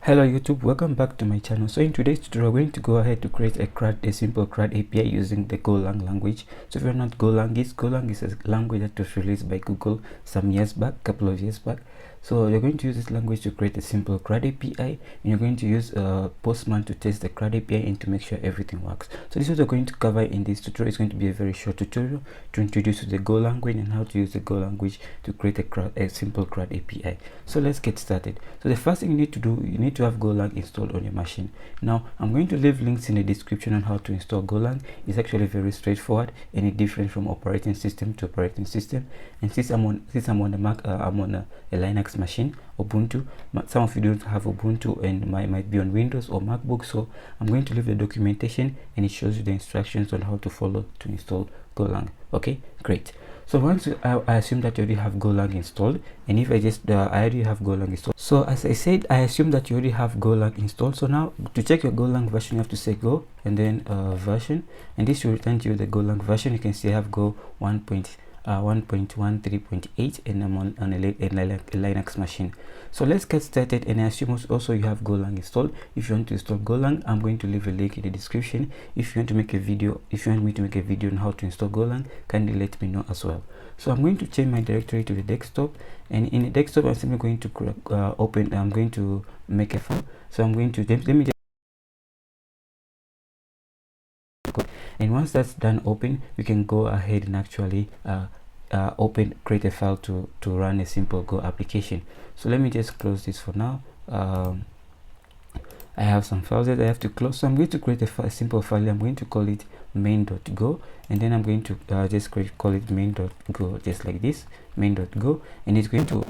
Hello YouTube, welcome back to my channel. So in today's tutorial, we're going to go ahead to create a simple CRUD API using the Golang language. So if you're not Golang is a language that was released by Google some years back, couple of years back. So you're going to use this language to create a simple CRUD API, and you're going to use Postman to test the CRUD API and to make sure everything works. So this is what we're going to cover in this tutorial. It's going to be a very short tutorial to introduce you to the Go language and how to use the Go language to create a simple CRUD API. So let's get started. So the first thing you need to do, you need to have Golang installed on your machine. Now I'm going to leave links in the description on how to install Golang. It's actually very straightforward, any different from operating system to operating system. And since I'm on the Mac, I'm on a Linux machine, Ubuntu. Some of you don't have Ubuntu and might be on Windows or MacBook, so I'm going to leave the documentation and it shows you the instructions on how to follow to install Golang. Okay, great. So once I assume that you already have Golang installed, and if I already have Golang installed. So as I said, I assume that you already have Golang installed. So now to check your Golang version, you have to say go and then version, and this will return to you the Golang version. You can see I have Go 1.13.8 and I'm on a Linux machine. So let's get started, and I assume also you have Golang installed. If you want to install Golang, I'm going to leave a link in the description. If you want to make a video, if you want me to make a video on how to install Golang, kindly let me know as well. So I'm going to change my directory to the desktop, and in the desktop I'm simply going to I'm going to make a file. So I'm going to let me just, and once that's done open, you can go ahead and actually create a file to run a simple Go application. So let me just close this for now. I have some files that I have to close, so I'm going to create a simple file. I'm going to call it main.go, and then I'm going to just call it main.go, just like this, main.go, and it's going to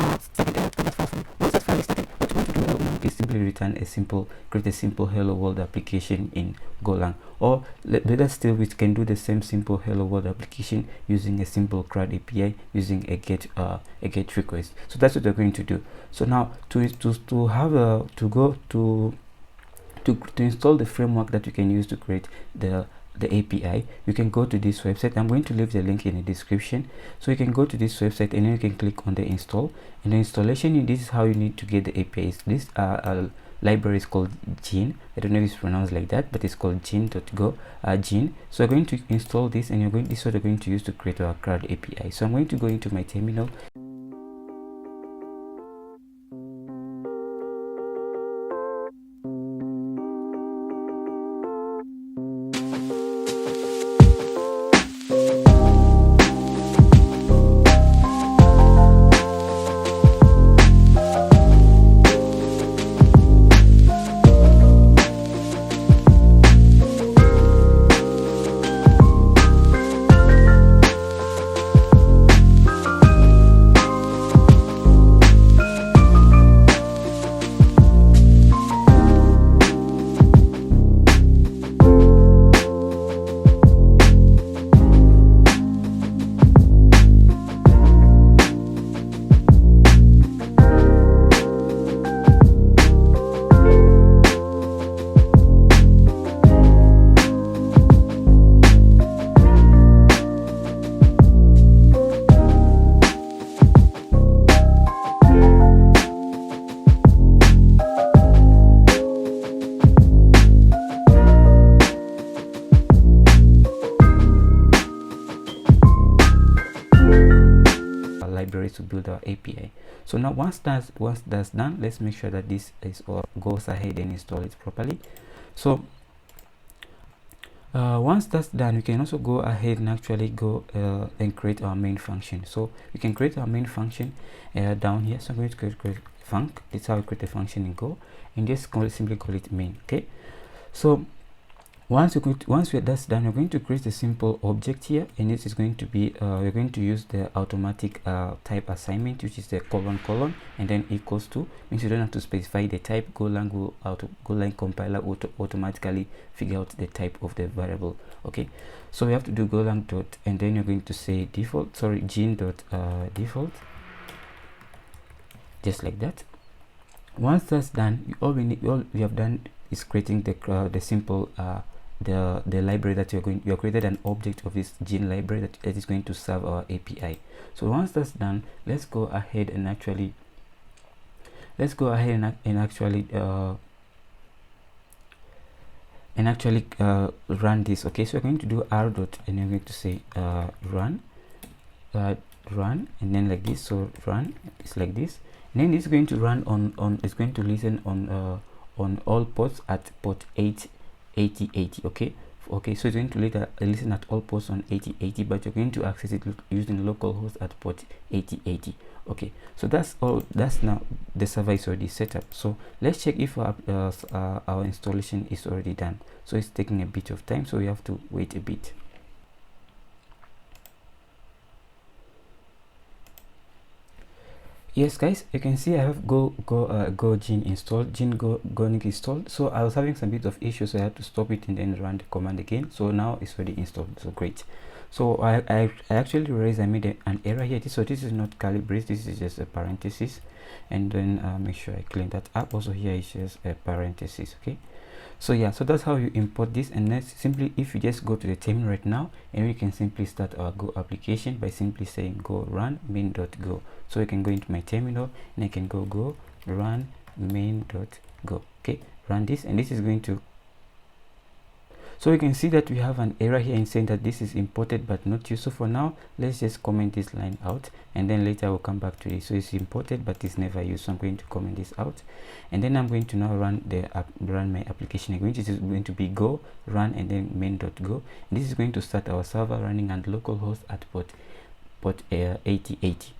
is simply return create a simple hello world application in Golang, or better still, we can do the same simple hello world application using a simple CRUD API using a get request. So that's what we're going to do. So now to install the framework that you can use to create the API, you can go to this website. I'm going to leave the link in the description, so you can go to this website and then you can click on the install. And the installation, this is how you need to get the APIs. This library is called Gene. I don't know if it's pronounced like that, but it's called Gene.go. Gene. So we're going to install this, and this is what we're going to use to create our CRUD API. So I'm going to go into my terminal. Library to build our API. So now once that's done, let's make sure that this is goes ahead and install it properly. So once that's done, we can also go ahead and actually go and create our main function. So we can create our main function down here. So I'm going to create func. That's how we create a function in Go, and just simply call it main. Okay, so once that's done, we're going to create a simple object here, and this is going to be we're going to use the automatic type assignment, which is the colon and then equals to, means you don't have to specify the type. Golang compiler will automatically figure out the type of the variable. Okay, so we have to do Golang dot, and then you're going to say gene.default, just like that. Once that's done, all we have done is creating the simple the library that you have created an object of this Gene library that is going to serve our API. So once that's done, let's go ahead and actually let's go ahead and actually run this. Okay, so we're going to do r dot, and I'm going to say run, run, and then like this. So run, it's like this, and then it's going to run on it's going to listen on all ports at port 8080. Okay, so it's going to later listen at all ports on 8080, but you're going to access it using localhost at port 8080. Okay, so that's all. That's now the server is already set up. So let's check if our installation is already done. So it's taking a bit of time, so we have to wait a bit. Yes guys, you can see I have Gin installed, Golang installed. So I was having some bit of issues, so I had to stop it and then run the command again. So now it's already installed, so great. So I actually realized I made an error here. So this is not curly brace, this is just a parenthesis, and then make sure I clean that up. Also here is just a parenthesis. Okay, so yeah, so that's how you import this. And let's simply, if you just go to the terminal right now, and we can simply start our Go application by simply saying go run main.go. So I can go into my terminal and I can go run main.go. Okay, run this, and this is going to, so we can see that we have an error here in saying that this is imported but not used. So for now, let's just comment this line out, and then later we'll come back to it. So it's imported but it's never used, so I'm going to comment this out, and then I'm going to now run my application again, which is going to be go run and then main.go. This is going to start our server running on localhost at port 8080.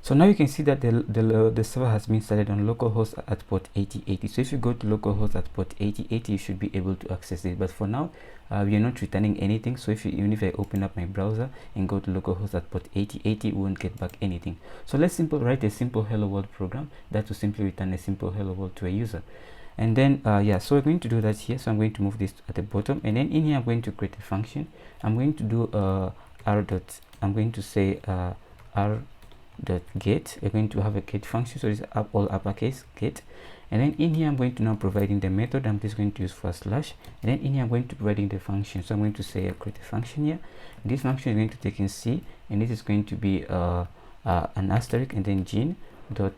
So now you can see that the server has been started on localhost at port 8080. So if you go to localhost at port 8080, you should be able to access it. But for now, we are not returning anything. So even if I open up my browser and go to localhost at port 8080, we won't get back anything. So let's write a simple hello world program that will simply return a simple hello world to a user. And then yeah, so we're going to do that here. So I'm going to move this at the bottom, and then in here I'm going to create a function. I'm going to do I'm going to say r.get. We're going to have a get function, so it's all uppercase get, and then in here I'm going to now providing the method. I'm just going to use /, and then in here I'm going to providing the function. So I'm going to say create a function here. This function is going to take in C, and this is going to be an asterisk and then gene dot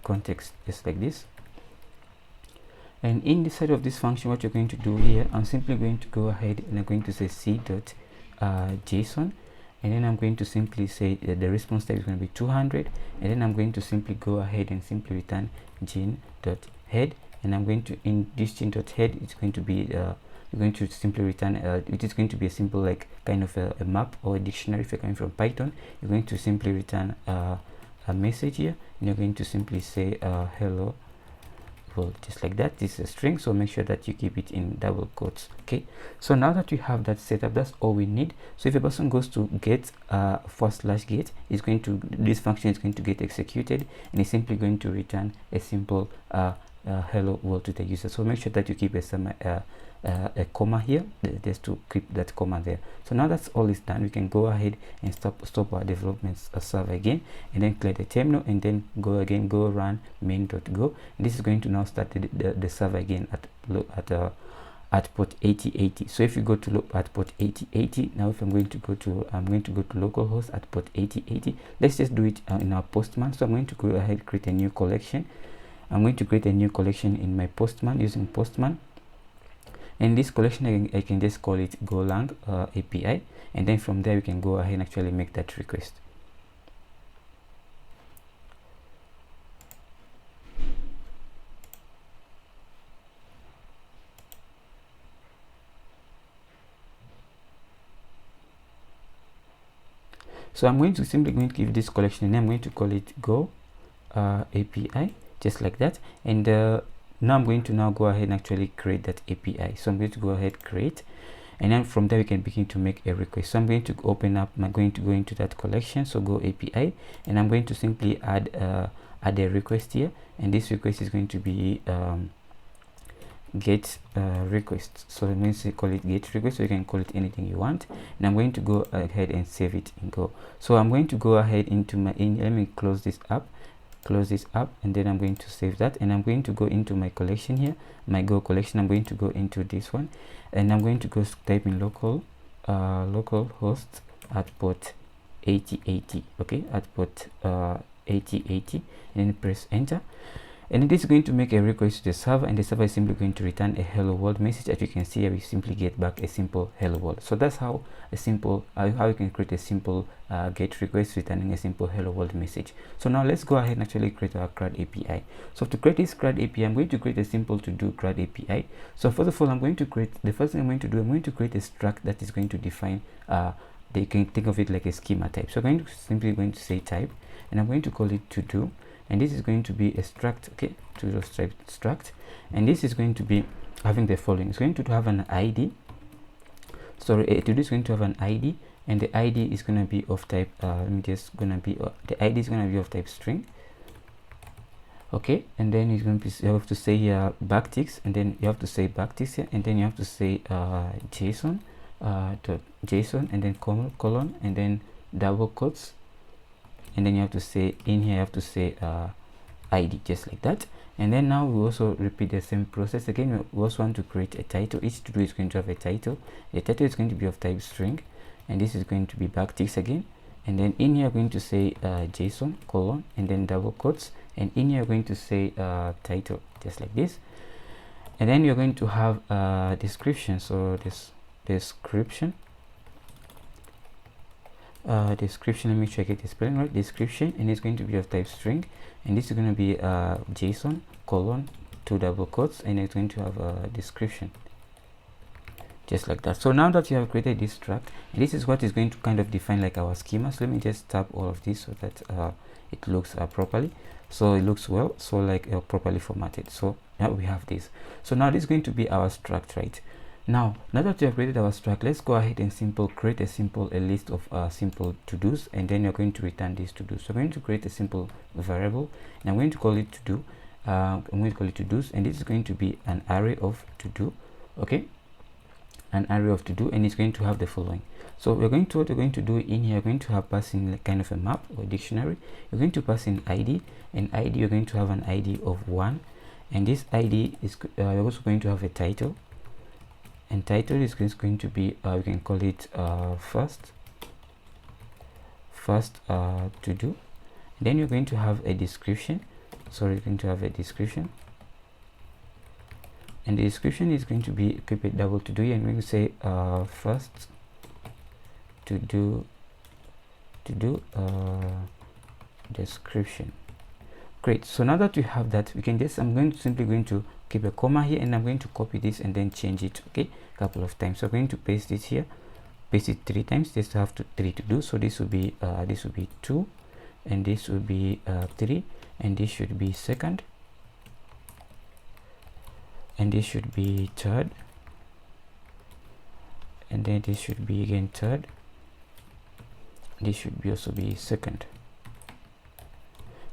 context, just like this. And in the side of this function, what you're going to do here, I'm simply going to go ahead and I'm going to say c.json, and then I'm going to simply say the response type is going to be 200, and then I'm going to simply go ahead and simply return gene.head, and I'm going to, in this gene.head, it's going to be you're going to simply return it is going to be a simple, like kind of a map or a dictionary. If you're coming from Python, you're going to simply return a message here, and you're going to simply say hello world, just like that. This is a string, so make sure that you keep it in double quotes. Okay, so now that we have that set up, that's all we need. So if a person goes to get /get, is going to, this function is going to get executed, and it's simply going to return a simple hello world to the user. So make sure that you keep a comma here, just to keep that comma there. So now that's all is done, we can go ahead and stop our development server again, and then clear the terminal, and then go run main.go. This is going to now start the server again at port 8080. So if you go to at port 8080, now if I'm going to go to localhost at port 8080. Let's just do it in our Postman. So I'm going to go ahead, create a new collection. I'm going to create a new collection in my Postman using Postman. And this collection, I can just call it Golang API, and then from there we can go ahead and actually make that request. So I'm going to simply give this collection a name. I'm going to call it Go API, just like that. And now I'm going to go ahead and actually create that API. So I'm going to go ahead, create, and then from there we can begin to make a request. So I'm going to open up, I'm going to go into that collection, so Go API, and I'm going to simply add a request here, and this request is going to be get request. So I'm going to call it get request, so you can call it anything you want, and I'm going to go ahead and save it in Go. So I'm going to go ahead into my let me close this up, and then I'm going to save that, and I'm going to go into my collection here, my Go collection. I'm going to go into this one, and I'm going to go type in localhost at port 8080. Okay, at port 8080, and then press enter. And it is going to make a request to the server, and the server is simply going to return a hello world message. As you can see here, we simply get back a simple hello world. So that's how a simple how you can create a simple get request returning a simple hello world message. So now let's go ahead and actually create our CRUD API. So to create this CRUD API, I'm going to create a simple to do CRUD API. So first of all, I'm going to create, the first thing I'm going to do, I'm going to create a struct that is going to define you can think of it like a schema type. So I'm going to say type, and I'm going to call it to do, and this is going to be a struct, okay, to do struct, and this is going to be having the following. It's going to have an ID. Sorry, to do is going to have an ID, and the ID is going to be of type the ID is going to be of type string. Okay, and then it's going to be, you have to say here backticks, and then you have to say backticks here, and then you have to say JSON JSON, and then colon, and then double quotes, and then you have to say in here, you have to say ID, just like that. And then now we also repeat the same process again. We also want to create a title. Each to do is going to have a title. The title is going to be of type string, and this is going to be backticks again. And then in here, we're going to say JSON colon, and then double quotes, and in here, we're going to say title, just like this. And then you're going to have description. So this description, let me check it, spelling right, description, and it's going to be of type string, and this is going to be JSON colon 2 double quotes, and it's going to have a description, just like that. So now that you have created this struct, and this is what is going to kind of define like our schema. So let me just tap all of this so that it looks properly, so it looks well, so like properly formatted. So now we have this. So now this is going to be our struct, right? Now that you have created our struct, let's go ahead and create a list of simple to-dos, and then you're going to return these to-dos. So I'm going to create a simple variable, and I'm going to call it to-do. I'm going to call it to-dos, and this is going to be an array of to-do. Okay, an array of to-do, and it's going to have the following. So what we're going to do in here, you're going to have pass in like kind of a map or dictionary. You're going to pass in ID, and ID, you're going to have an ID of 1, and this ID is you're also going to have a title. And title is going to be we can call it first to do. Then you're going to have a description. So you're going to have a description, and the description is going to be keep it double to do, and we're going to say first to do description. Great. So now that we have that, we can just, I'm simply going to keep a comma here, and I'm going to copy this and then change it, okay, a couple of times. So I'm going to paste it here, paste it 3 times, just to have 3 to do. So this will be 2, and this will be 3, and this should be second, and this should be third, and then this should be again third, this should be also be second,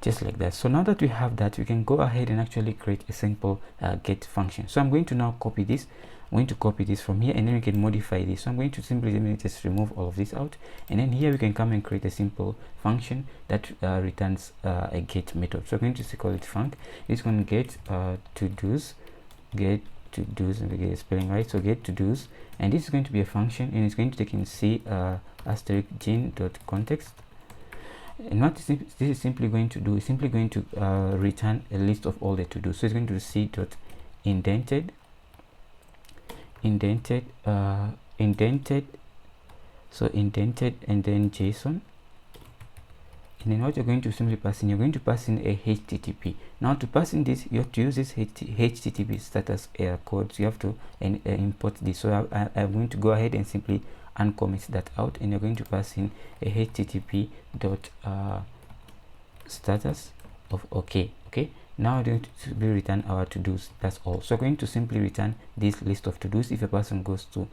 just like that. So now that we have that, we can go ahead and actually create a simple get function. So I'm going to now copy this. I'm going to copy this from here, and then we can modify this. So I'm going to simply just remove all of this out, and then here we can come and create a simple function that returns a get method. So I'm going to call it func. It's going to get to-dos, and we get the spelling right. So get to-dos, and this is going to be a function, and it's going to take in C asterisk gene.context. And what this is simply going to do is simply going to return a list of all the to do. So it's going to see dot indented, so indented, and then JSON. And then what you're going to simply pass in, you're going to pass in a HTTP. Now to pass in this, you have to use this HTTP status code. So you have to import this. So I'm going to go ahead and simply uncomment that out, and you're going to pass in a HTTP dot status of okay. Now we're going to be return our to-dos. That's all. So we're going to simply return this list of to-dos if a person goes to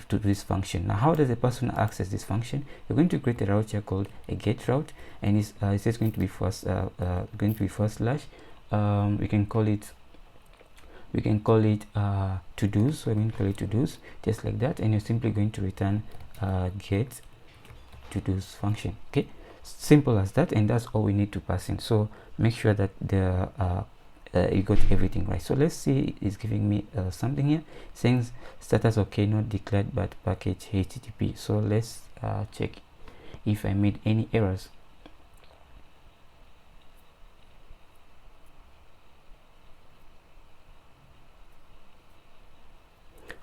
this function. Now how does a person access this function? You're going to create a route here called a get route, and it's just going to be first slash. We can call it to-dos. So we're going to call it to-dos, just like that, and you're simply going to return get to-dos function. Okay, simple as that, and that's all we need to pass in. So make sure that the you got everything right. So let's see, it's giving me something here saying status okay, not declared but package HTTP. So let's check if I made any errors.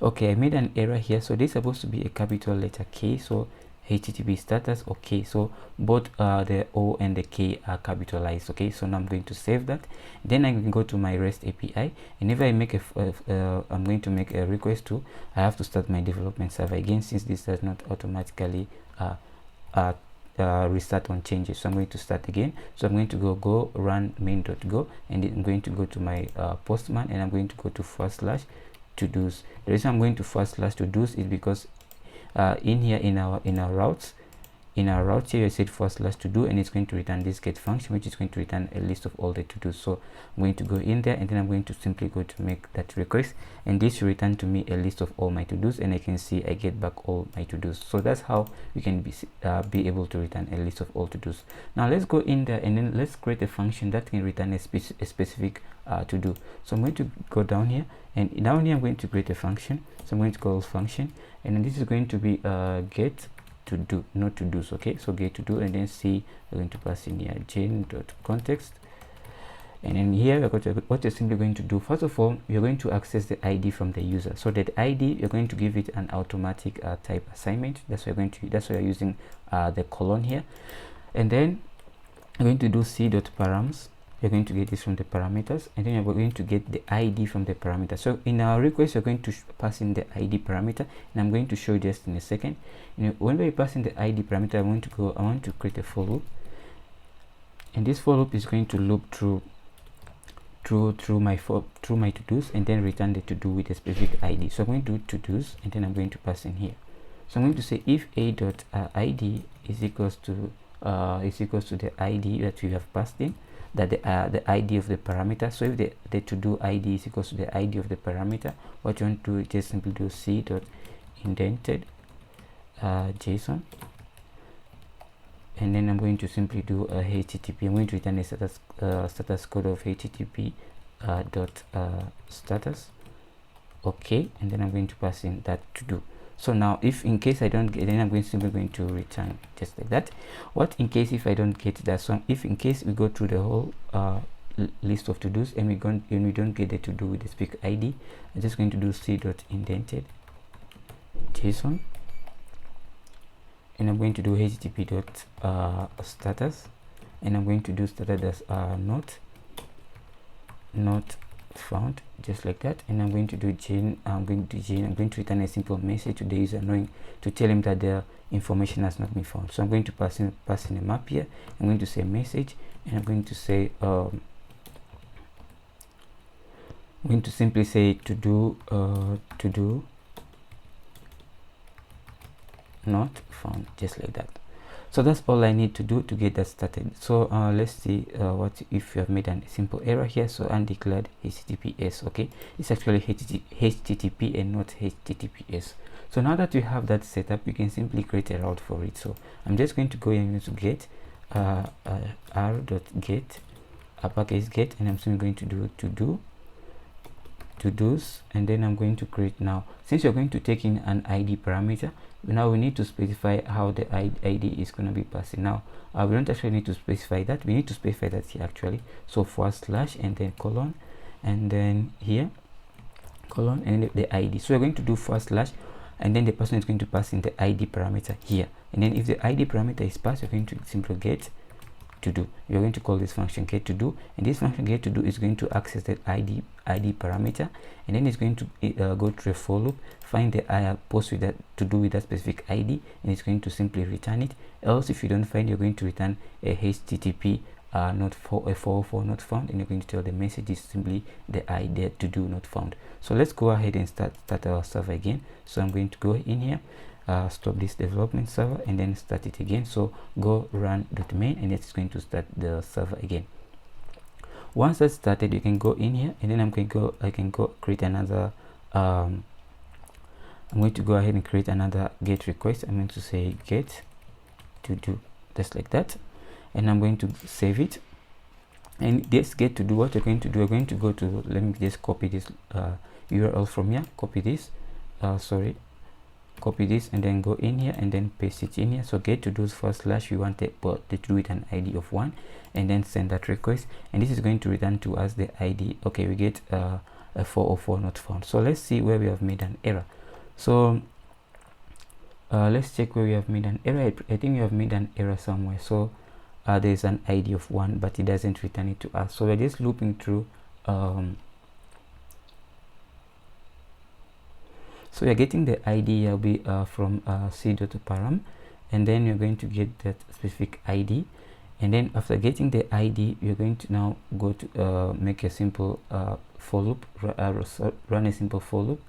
Okay, I made an error here. So this is supposed to be a capital letter K, so HTTP status. Okay, so both the O and the K are capitalized. Okay, so now I'm going to save that. Then I can go to my REST API, and if I make I'm going to make a request to, I have to start my development server again, since this does not automatically restart on changes. So I'm going to start again. So I'm going to go run main.go, and then I'm going to go to my Postman, and I'm going to go to /to-dos. The reason I'm going to /to-dos is because in here in our routes here, I said /to-do, and it's going to return this get function, which is going to return a list of all the to-dos. So I'm going to go in there, and then I'm going to simply go to make that request, and this will return to me a list of all my to-dos, and I can see I get back all my to-dos. So that's how we can be able to return a list of all to-dos. Now let's go in there, and then let's create a function that can return a specific to-do. So I'm going to go down here, and down here I'm going to create a function. So I'm going to call function, and then this is going to be get to do, not to do's. Okay, so get to do, and then see, we're going to pass in here gen.context, and then here what you're simply going to do, first of all, you're going to access the ID from the user. So that ID, you're going to give it an automatic type assignment. That's why you're using the colon here, and then you're going to do c.params. You're going to get this from the parameters, and then you're going to get the ID from the parameter. So in our request, you're going to pass in the ID parameter, and I'm going to show you just in a second. When we pass in the ID parameter, I want to create a for loop, and this for loop is going to loop through my to-dos, and then return the to-do with a specific ID. So I'm going to do to-dos, and then I'm going to pass in here. So I'm going to say if a.id is equals to the ID that we have passed in, that the ID of the parameter. So if the to-do ID is equals to the ID of the parameter, what you want to do is just simply do c.indented JSON, and then I'm going to simply do a HTTP. I'm going to return a status code of HTTP status. Okay, and then I'm going to pass in that to do. So now if in case I don't get, then I'm simply going to return just like that. What in case if I don't get that? So if in case we go through the whole list of to-dos, and we don't get the to-do with the specific ID, I'm just going to do c.indented JSON, and I'm going to do http status, and I'm going to do status as not found, just like that. And I'm going to do I'm going to return a simple message to the user, knowing to tell him that the information has not been found. So I'm going to pass in a map here. I'm going to say message, and I'm going to say I'm going to simply say to do not found, just like that. So that's all I need to do to get that started. So let's see what if you have made a simple error here. So undeclared HTTPS. Okay, it's actually HTTP and not HTTPS. So now that you have that set up, you can simply create a route for it. So I'm just going to go into get r.get uppercase get, and I'm simply going to do to-dos, and then I'm going to create. Now since you're going to take in an ID parameter, now we need to specify how the ID is going to be passing. Now we don't actually need to specify that, we need to specify that here actually. So / and then colon, and then here colon, and then the ID. So we're going to do / and then the person is going to pass in the ID parameter here, and then if the ID parameter is passed, you're going to simply get to do. You're going to call this function get to do, and this function get to do is going to access the ID parameter, and then it's going to go through a for loop, find the post with that to do with that specific ID, and it's going to simply return it. Else if you don't find, you're going to return a HTTP not for a 404 not found, and you're going to tell the message is simply the ID to do not found. So let's go ahead and start our server again. So I'm going to go in here, stop this development server, and then start it again. So go run.main, and it's going to start the server again. Once that's started, you can go in here, and then I can go create another I'm going to go ahead and create another get request. I'm going to say get to do, just like that, and I'm going to save it. And this get to do, what you're going to do, you're going to go to, let me just copy this URL from here, copy this copy this, and then go in here and then paste it in here. So get to do / we want to do with an ID of 1, and then send that request, and this is going to return to us the ID. Okay, we get a 404 not found. So let's see where we have made an error. So let's check where we have made an error. I think we have made an error somewhere. So there's an ID of 1, but it doesn't return it to us. So we're just looping through. So you're getting the ID will be from c.param, and then you're going to get that specific ID, and then after getting the ID, you're going to now go to make a simple for loop, run a simple for loop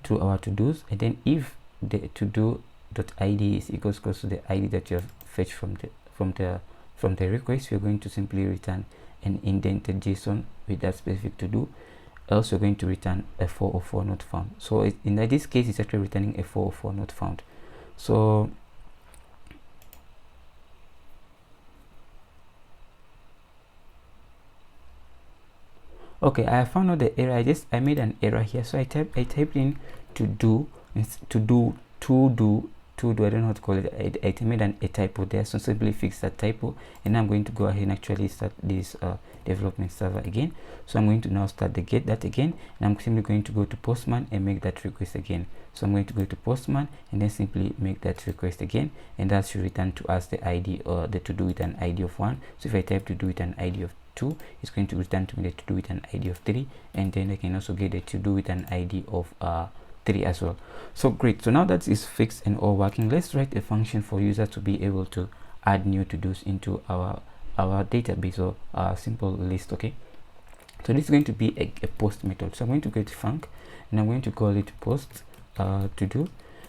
to our to-dos, and then if the to-do.id is equals to the ID that you have fetched from the request, you're going to simply return an indented JSON with that specific to-do. Else you're going to return a 404 not found. So in this case, it's actually returning a 404 not found. So okay, I found out the error. I made an error here. So I typed in to do. I don't know how to call it. I made a typo there, so simply fix that typo, and I'm going to go ahead and actually start this development server again. So I'm going to now start the get that again, and I'm simply going to go to Postman and make that request again. So I'm going to go to Postman and then simply make that request again, and that should return to us the ID or the to do with an ID of 1. So if I type to do with an ID of 2, it's going to return to me the to do with an ID of 3, and then I can also get the to do with an ID of 3 as well. So great. So now that is fixed and all working, let's write a function for user to be able to add new to-dos into our database or our simple list. Okay, so this is going to be a post method. So I'm going to get func, and I'm going to call it post to do,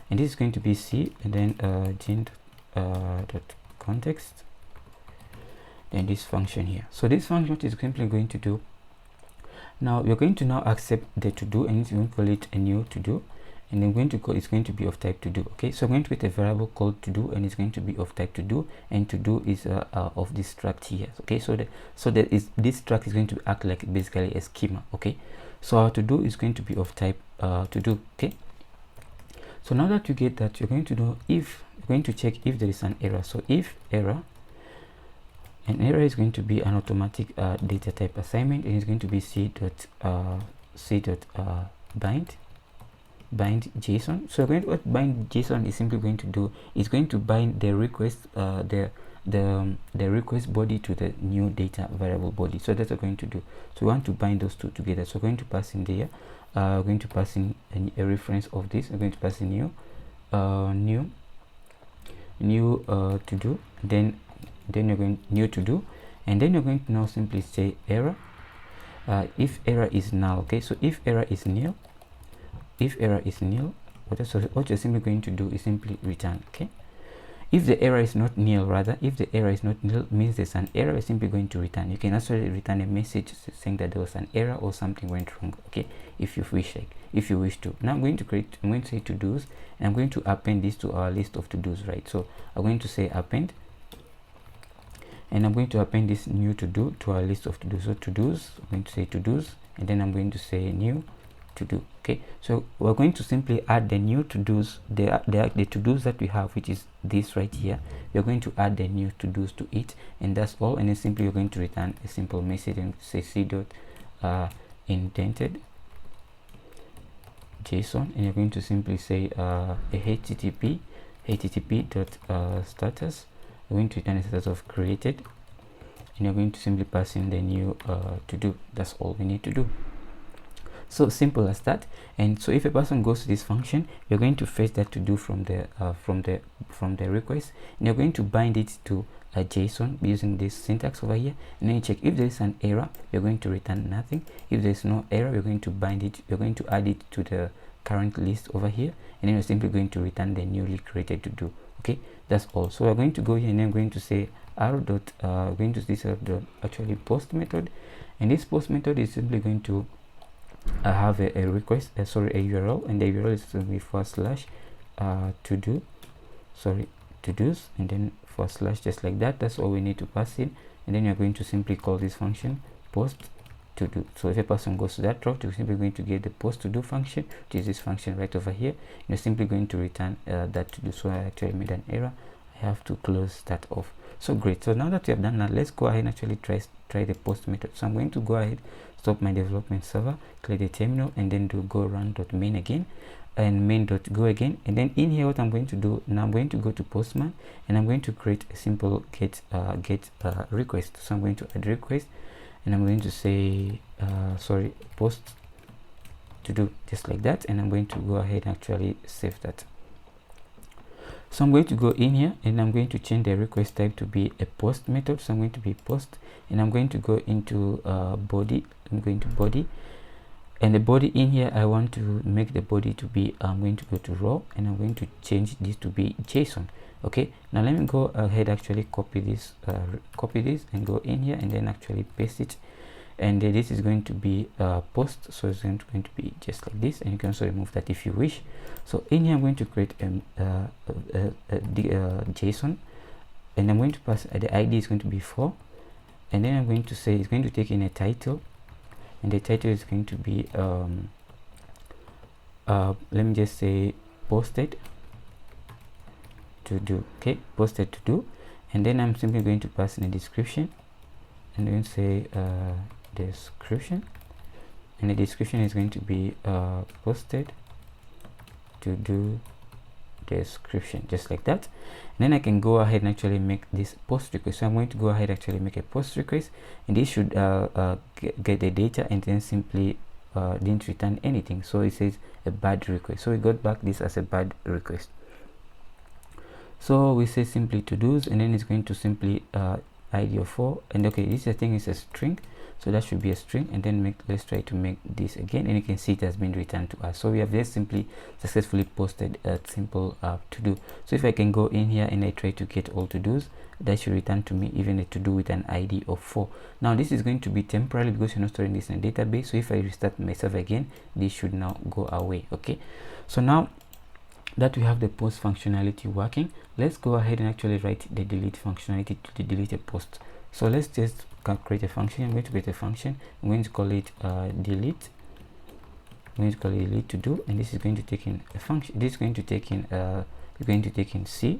and this is going to be c, and then gen dot context, then this function here. So this function is simply going to do, now we're going to now accept the to do, and it's going to call it a new to do, and then going to call, it's going to be of type to do. Okay, so I'm going to create a variable called to do, and it's going to be of type to do, and to do is of this struct here. Okay, so this struct is going to act like basically a schema. Okay, so our to do is going to be of type to do. Okay, so now that you get that, you're going to know if you're going to check if there is an error. So if error, an error is going to be an automatic data type assignment, and it's going to be bind JSON. So what bind JSON is simply going to do is going to bind the request the request body to the new data variable body. So that's what we're going to do. So we want to bind those two together. So we're going to pass in there, we're going to pass in a reference of this. We're going to pass in new to do, then you're going new to do, and then you're going to now simply say error if error is null. Okay, so if error is nil, what you're simply going to do is simply return. Okay, if the error is not nil, if the error is not nil, means there's an error, you're simply going to return. You can actually return a message saying that there was an error or something went wrong. Okay, if you wish to. Now I'm going to say to do's, and I'm going to append this to our list of to do's, right? So I'm going to say append, and I'm going to append this new to do to our list of to do. So to do's, I'm going to say to do's, and then I'm going to say new to do. Okay, so we're going to simply add the new to do's, the to do's that we have, which is this right here. We're going to add the new to do's to it, and that's all. And then simply you're going to return a simple message and say c dot indented JSON, and you're going to simply say a http dot status. You're going to return a status of created, and you're going to simply pass in the new to do. That's all we need to do. So simple as that. And so if a person goes to this function, you're going to fetch that to do from the request, and you're going to bind it to a JSON using this syntax over here, and then you check if there is an error, you're going to return nothing. If there is no error, you're going to bind it, you're going to add it to the current list over here, and then you're simply going to return the newly created to do. Okay, that's all. So we're going to go here, and I'm going to say r dot going to this actually post method, and this post method is simply going to have a request, a URL, and the URL is going to be / to do's, and then / just like that. That's all we need to pass in, and then you're going to simply call this function post to do. So if a person goes to that route, you're simply going to get the post to do function, which is this function right over here. You're simply going to return that to do. So I actually made an error. I have to close that off. So great. So now that we have done that, let's go ahead and actually try the post method. So I'm going to go ahead, stop my development server, clear the terminal, and then do go run.main again and main.go again. And then in here, what I'm going to do now, I'm going to go to Postman and I'm going to create a simple get request. So I'm going to add request and I'm going to say post to do, just like that, and I'm going to go ahead and actually save that. So I'm going to go in here and I'm going to change the request type to be a post method. So I'm going to be post, and I'm going to go into body. I'm going to body, and the body in here, I want to make the body to be, I'm going to go to raw and I'm going to change this to be JSON. Okay, now let me go ahead, actually copy this and go in here and then actually paste it. And this is going to be post, so it's going to be just like this, and you can also remove that if you wish. So in here I'm going to create JSON, and I'm going to pass the ID is going to be 4, and then I'm going to say it's going to take in a title, and the title is going to be let me just say posted to do. Okay, posted to do, and then I'm simply going to pass in a description, and then say description, and the description is going to be posted to do description, just like that. And then I can go ahead and actually make this post request. So I'm going to go ahead and actually make a post request, and this should get the data and then simply didn't return anything, so it says a bad request. So we got back this as a bad request. So we say simply to do's, and then it's going to simply ID of 4, and okay, this I think is a string, so that should be a string. And then let's try to make this again, and you can see it has been returned to us. So we have just simply successfully posted a simple to do. So if I can go in here and I try to get all to do's, that should return to me even a to do with an ID of 4. Now this is going to be temporary because you're not storing this in a database. So if I restart myself again, this should now go away. Okay, so now that we have the post functionality working, let's go ahead and actually write the delete functionality to delete a post. So let's just create a function. I'm going to create a function. I'm going to call it delete. I'm going to call it delete to do, and this is going to take in a function. This is going to take in C.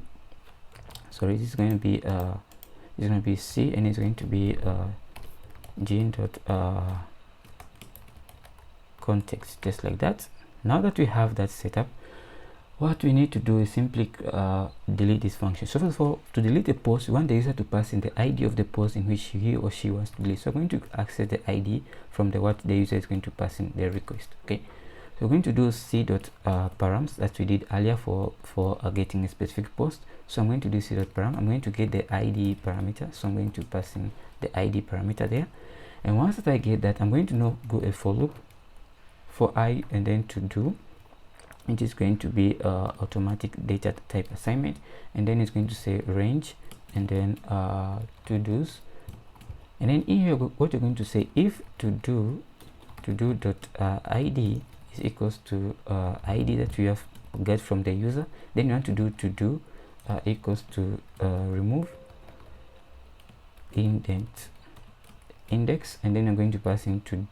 Sorry, this is going to be C, and it's going to be context, just like that. Now that we have that set up, what we need to do is simply delete this function. So first of all, to delete a post, we want the user to pass in the ID of the post in which he or she wants to delete. So we're going to access the ID from what the user is going to pass in the request. Okay, so we're going to do c.params that we did earlier for getting a specific post. So I'm going to do c.param. I'm going to get the ID parameter, so I'm going to pass in the ID parameter there. And once that I get that, I'm going to now go a for loop for I and then to do. It is going to be automatic data type assignment, and then it's going to say range and then to do's, and then in here what you're going to say, if to do dot ID is equals to ID that we have get from the user, then you want to do equals to remove index, and then I'm going to pass in to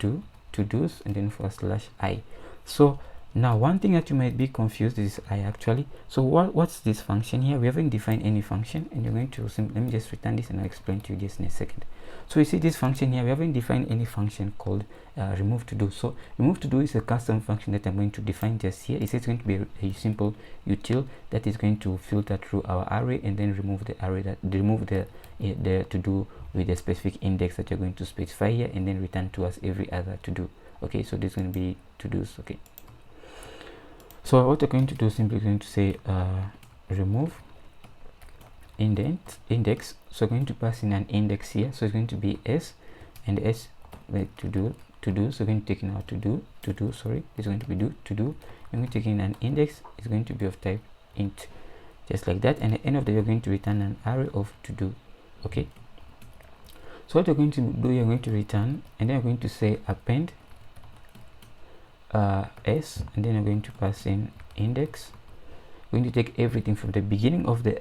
do's and then /I. So now one thing that you might be confused is I actually, so what's this function here? We haven't defined any function, and you're going to let me just return this and I'll explain to you this in a second. So you see this function here, we haven't defined any function called remove to do. So remove to do is a custom function that I'm going to define just here. It's going to be a simple util that is going to filter through our array and then remove the array remove the to do with a specific index that you're going to specify here, and then return to us every other to do. Okay, so this is going to be to do's. Okay, so what we're going to do is simply going to say remove index. So we're going to pass in an index here, so it's going to be s, and s like to do. So we're going to take in our to do sorry, it's going to be to do, and we're taking an index. It's going to be of type int, just like that, and at the end of the day we're going to return an array of to do. Okay, so what we're going to do, you're going to return, and then we're going to say append s, and then I'm going to pass in index. We're going to take everything from the beginning of the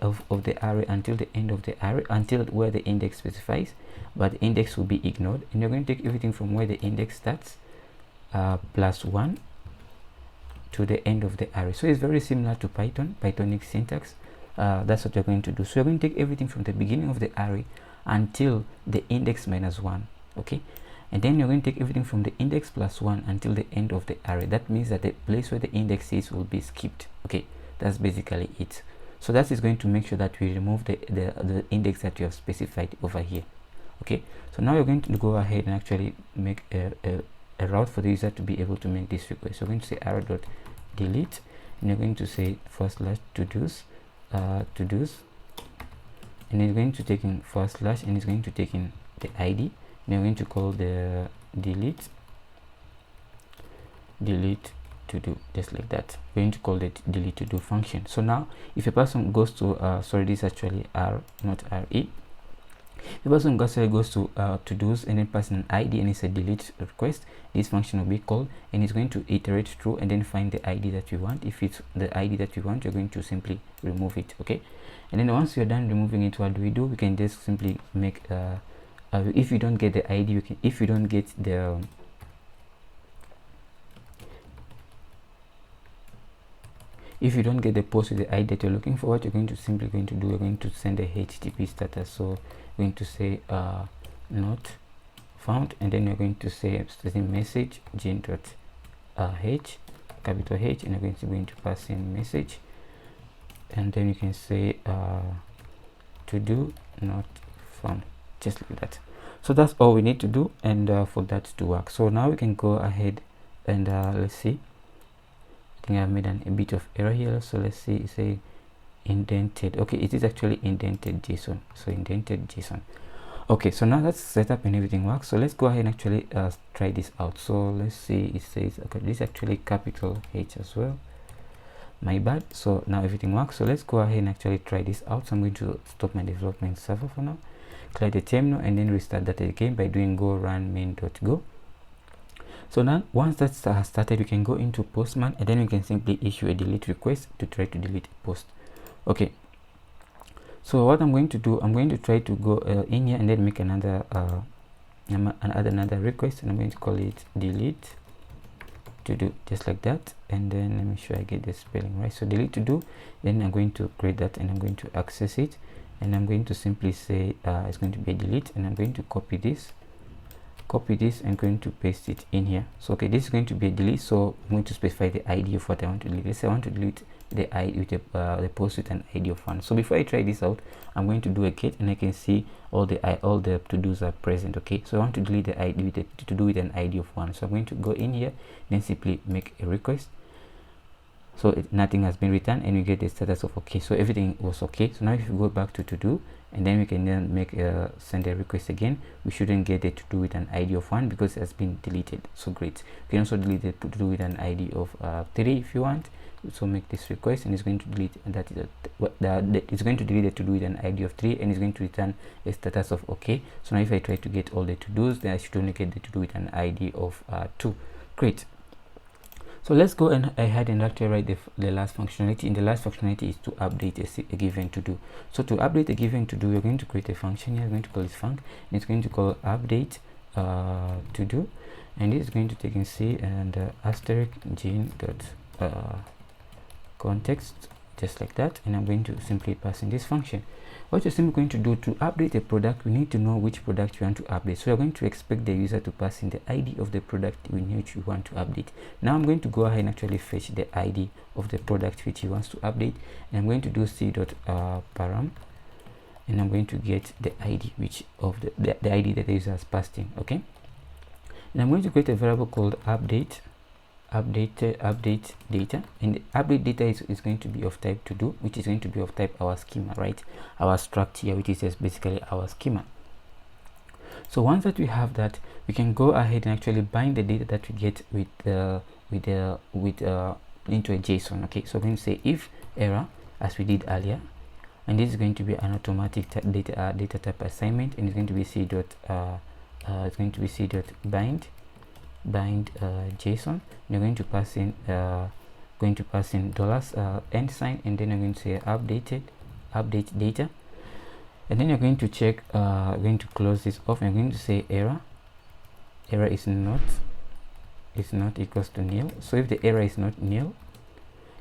array until the end of the array, until where the index specifies, but the index will be ignored, and you're going to take everything from where the index starts +1 to the end of the array. So it's very similar to Pythonic syntax. That's what you're going to do. So you're going to take everything from the beginning of the array until the index -1. Okay, and then you're going to take everything from the index plus 1 until the end of the array. That means that the place where the index is will be skipped. Okay, that's basically it. So that is going to make sure that we remove the index that you have specified over here. Okay, so now you're going to go ahead and actually make a route for the user to be able to make this request. So you're going to say arrow.delete, and you're going to say /todos, and it's going to take in / and it's going to take in the ID, and you're going to call the delete to do, just like that. We're going to call the delete to do function. So now if a person goes to sorry, this is actually R, not RE. If a person goes to do's and then pass an ID and it's a delete request, this function will be called, and it's going to iterate through and then find the ID that you want. If it's the ID that you want, you're going to simply remove it. Okay, and then once you're done removing it, what do? We can just simply make if you don't get the ID, you can, if you don't get the post with the ID that you're looking for, what you're going to simply do, you're going to send a HTTP status. So you're going to say not found, and then you're going to say message gen.h, capital H, and you're going to pass in message, and then you can say to do not found, just like that. So that's all we need to do, and for that to work. So now we can go ahead and let's see. I think I've made a bit of error here, so let's see. Say indented. Okay, it is actually indented JSON. So indented JSON. Okay, so now that's set up and everything works. So let's go ahead and actually try this out. So let's see. It says, okay, this is actually capital H as well, my bad. So now everything works. So let's go ahead and actually try this out. So I'm going to stop my development server for now, clear the terminal, and then restart that again by doing go run main.go. So now once that's started, you can go into Postman, and then you can simply issue a delete request to try to delete a post. Okay, so what I'm going to do, I'm going to try to go in here and then make another request, and I'm going to call it delete to do, just like that. And then let me make sure I get the spelling right. So delete to do, then I'm going to create that, and I'm going to access it, and I'm going to simply say it's going to be a delete, and I'm going to copy this and going to paste it in here. So okay, this is going to be a delete, so I'm going to specify the ID of what I want to delete. Let's say I want to delete the ID with the post with an ID of 1. So before I try this out, I'm going to do a get, and I can see all the to-dos are present. Okay, so I want to delete the ID with to do with an ID of 1. So I'm going to go in here, then simply make a request. So nothing has been returned, and you get the status of okay. So everything was okay. So now if you go back to do, and then we can then make send a request again, we shouldn't get it to do with an ID of 1 because it has been deleted. So great. You can also delete it to do with an ID of 3 if you want. So make this request, and it's going to delete, and that is it's going to delete it to do with an ID of 3, and it's going to return a status of okay. So now if I try to get all the to-dos, then I should only get the to do with an ID of 2. Great. So let's go ahead and actually write the last functionality. And the last functionality is to update a given to do. So to update a given to do, you're going to create a function here. You're going to call this func, and it's going to call update to do, and this is going to take in C and asterisk gen dot context, just like that. And I'm going to simply pass in this function. What you're simply going to do to update a product, we need to know which product you want to update. So you're going to expect the user to pass in the ID of the product in which you want to update. Now I'm going to go ahead and actually fetch the ID of the product which he wants to update, and I'm going to do c.param, and I'm going to get the ID which of the ID that the user has passed in. Okay, and I'm going to create a variable called update data, and the update data is going to be of type to do, which is going to be of type our schema, right? Our struct here, which is just basically our schema. So once that we have that, we can go ahead and actually bind the data that we get into a JSON. Okay, so we're going to say if error, as we did earlier, and this is going to be an automatic data type assignment, and it's going to be c.bind JSON. You're going to pass in dollars end sign, and then you're going to say update data, and then you're going to check going to close this off, and you're going to say error is not equals to nil. So if the error is not nil,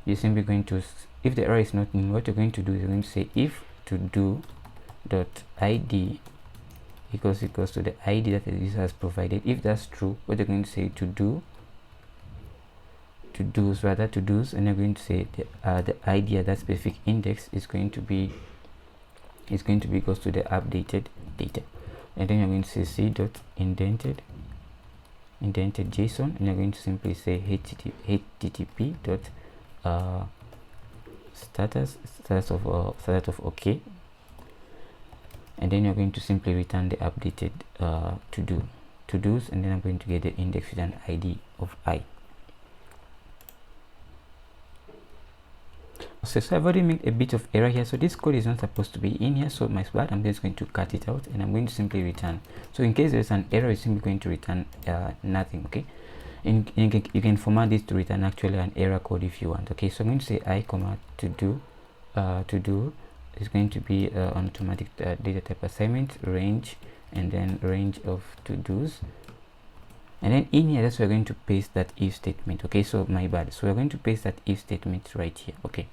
you're simply going to, if the error is not nil, what you're going to do is you're going to say if to do dot id equals to the ID that the user has provided. If that's true, what you're going to say to do's, and you're going to say the ID at that specific index is going to be equals to the updated data, and then you're going to say c dot indented JSON, and you're going to simply say http dot status of OK, and then you're going to simply return the updated to-dos, and then I'm going to get the index with an ID of I. So I've already made a bit of error here, so this code is not supposed to be in here, so my bad. I'm just going to cut it out, and I'm going to simply return. So in case there's an error, it's simply going to return nothing. Okay, and you can format this to return actually an error code if you want. Okay, so I'm going to say I comma to do is going to be an automatic data type assignment range, and then range of to-dos, and then in here that's where we're going to paste that if statement. Okay, so my bad, so we're going to paste that if statement right here. Okay,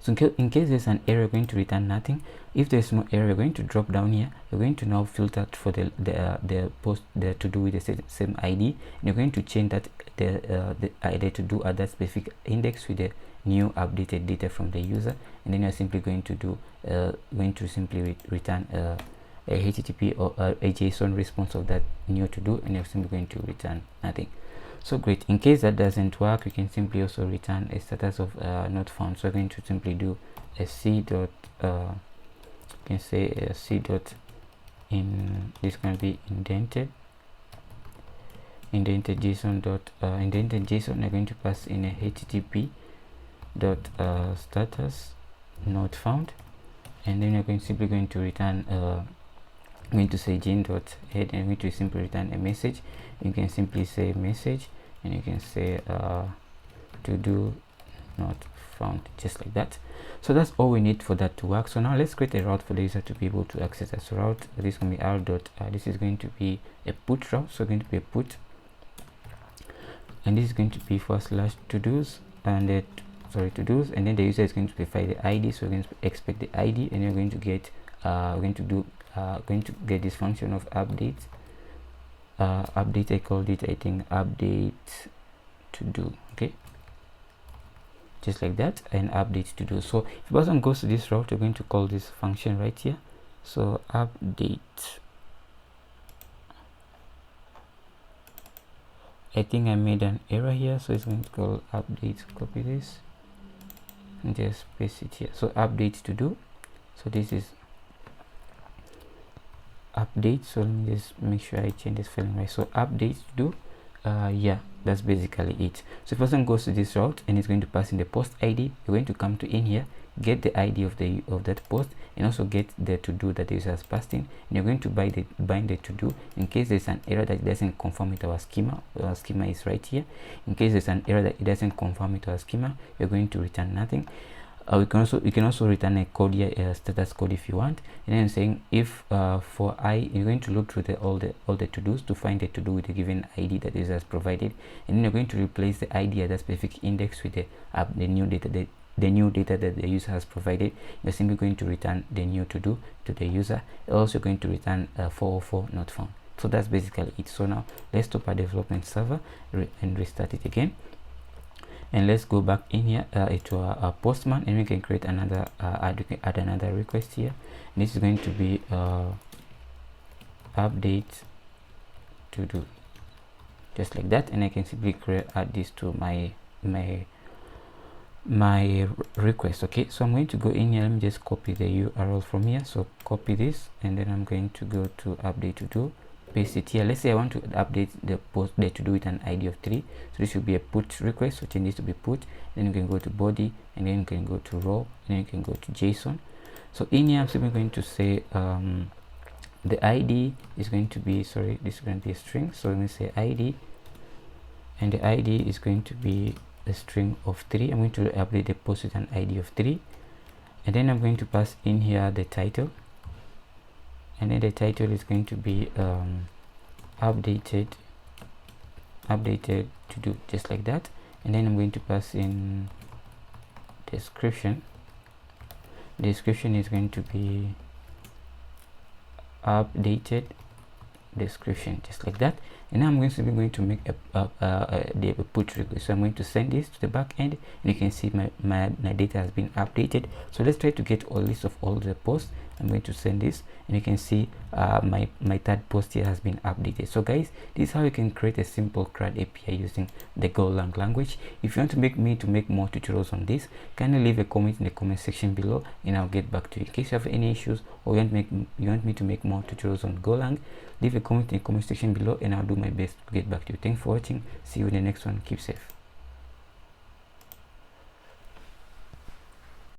so in case there's an error, we're going to return nothing. If there's no error, we're going to drop down here. We're going to now filter for the to do with the same ID, and you're going to change that the ID to do at that specific index with the new updated data from the user, and then you're simply going to return a HTTP or a JSON response of that new to do, and you're simply going to return nothing. So great. In case that doesn't work, you can simply also return a status of not found. So we're going to simply do a c dot you can say a c dot in this can be indented JSON dot indented JSON. You're going to pass in a HTTP dot status not found, and then you're simply going to return going to say gen dot head, and going to simply return a message. You can simply say message, and you can say to do not found, just like that. So that's all we need for that to work. So now let's create a route for the user to be able to access this route. This is going to be r dot this is going to be a put route, so going to be a put, and this is going to be / to-dos, and to-dos, and then the user is going to specify the ID, so we're going to expect the ID, and you're going to get going to get this function of update. Update, I called it, I think, update to do. Okay, just like that, and update to do. So if the person goes to this route, we're going to call this function right here. So update, I think I made an error here, so it's going to call update. Copy this and just paste it here. So update to do, so this is update. So let me just make sure I change this spelling right. So update to do, yeah, that's basically it. So if person goes to this route and it's going to pass in the post ID, you're going to come to in here, get the ID of that post, and also get the to do that the user has passed in, and you're going to bind the to do in case there's an error that doesn't conform with our schema. Our schema is right here. In case there's an error that it doesn't conform with our schema, you're going to return nothing. You can also return a code here, status code if you want, and then I'm saying if for I, you're going to look through all the to-dos to find the to-do with a given ID that the user has provided, and then you're going to replace the ID at that specific index with the new data that the user has provided. You're simply going to return the new to-do to the user. Also going to return 404 not found. So that's basically it. So now let's stop our development server and restart it again. And let's go back in here to our Postman, and we can create another add another request here. And this is going to be update to do, just like that, and I can simply add this to my request. Okay, so I'm going to go in here. Let me just copy the URL from here. So copy this, and then I'm going to go to update to do, paste it here. Let's say I want to update the post there to do with an ID of 3, so this should be a put request, so change this to be put. Then you can go to body, and then you can go to raw, and then you can go to JSON. So in here I'm simply going to say the ID is going to be, sorry, this is going to be a string, so let me say ID, and the ID is going to be a string of 3. I'm going to update the post with an ID of 3, and then I'm going to pass in here the title, and then the title is going to be updated to do, just like that. And then I'm going to pass in description. The description is going to be updated description, just like that. And now I'm going to make a put request. So I'm going to send this to the back end, and you can see my data has been updated. So let's try to get a list of all the posts. I'm going to send this, and you can see my third post here has been updated. So guys, this is how you can create a simple CRUD API using the Golang language. If you want to make more tutorials on this, kindly leave a comment in the comment section below, and I'll get back to you. In case you have any issues, or you want me to make more tutorials on Golang, leave a comment in the comment section below, and I'll do my best to get back to you. Thanks for watching. See you in the next one. Keep safe.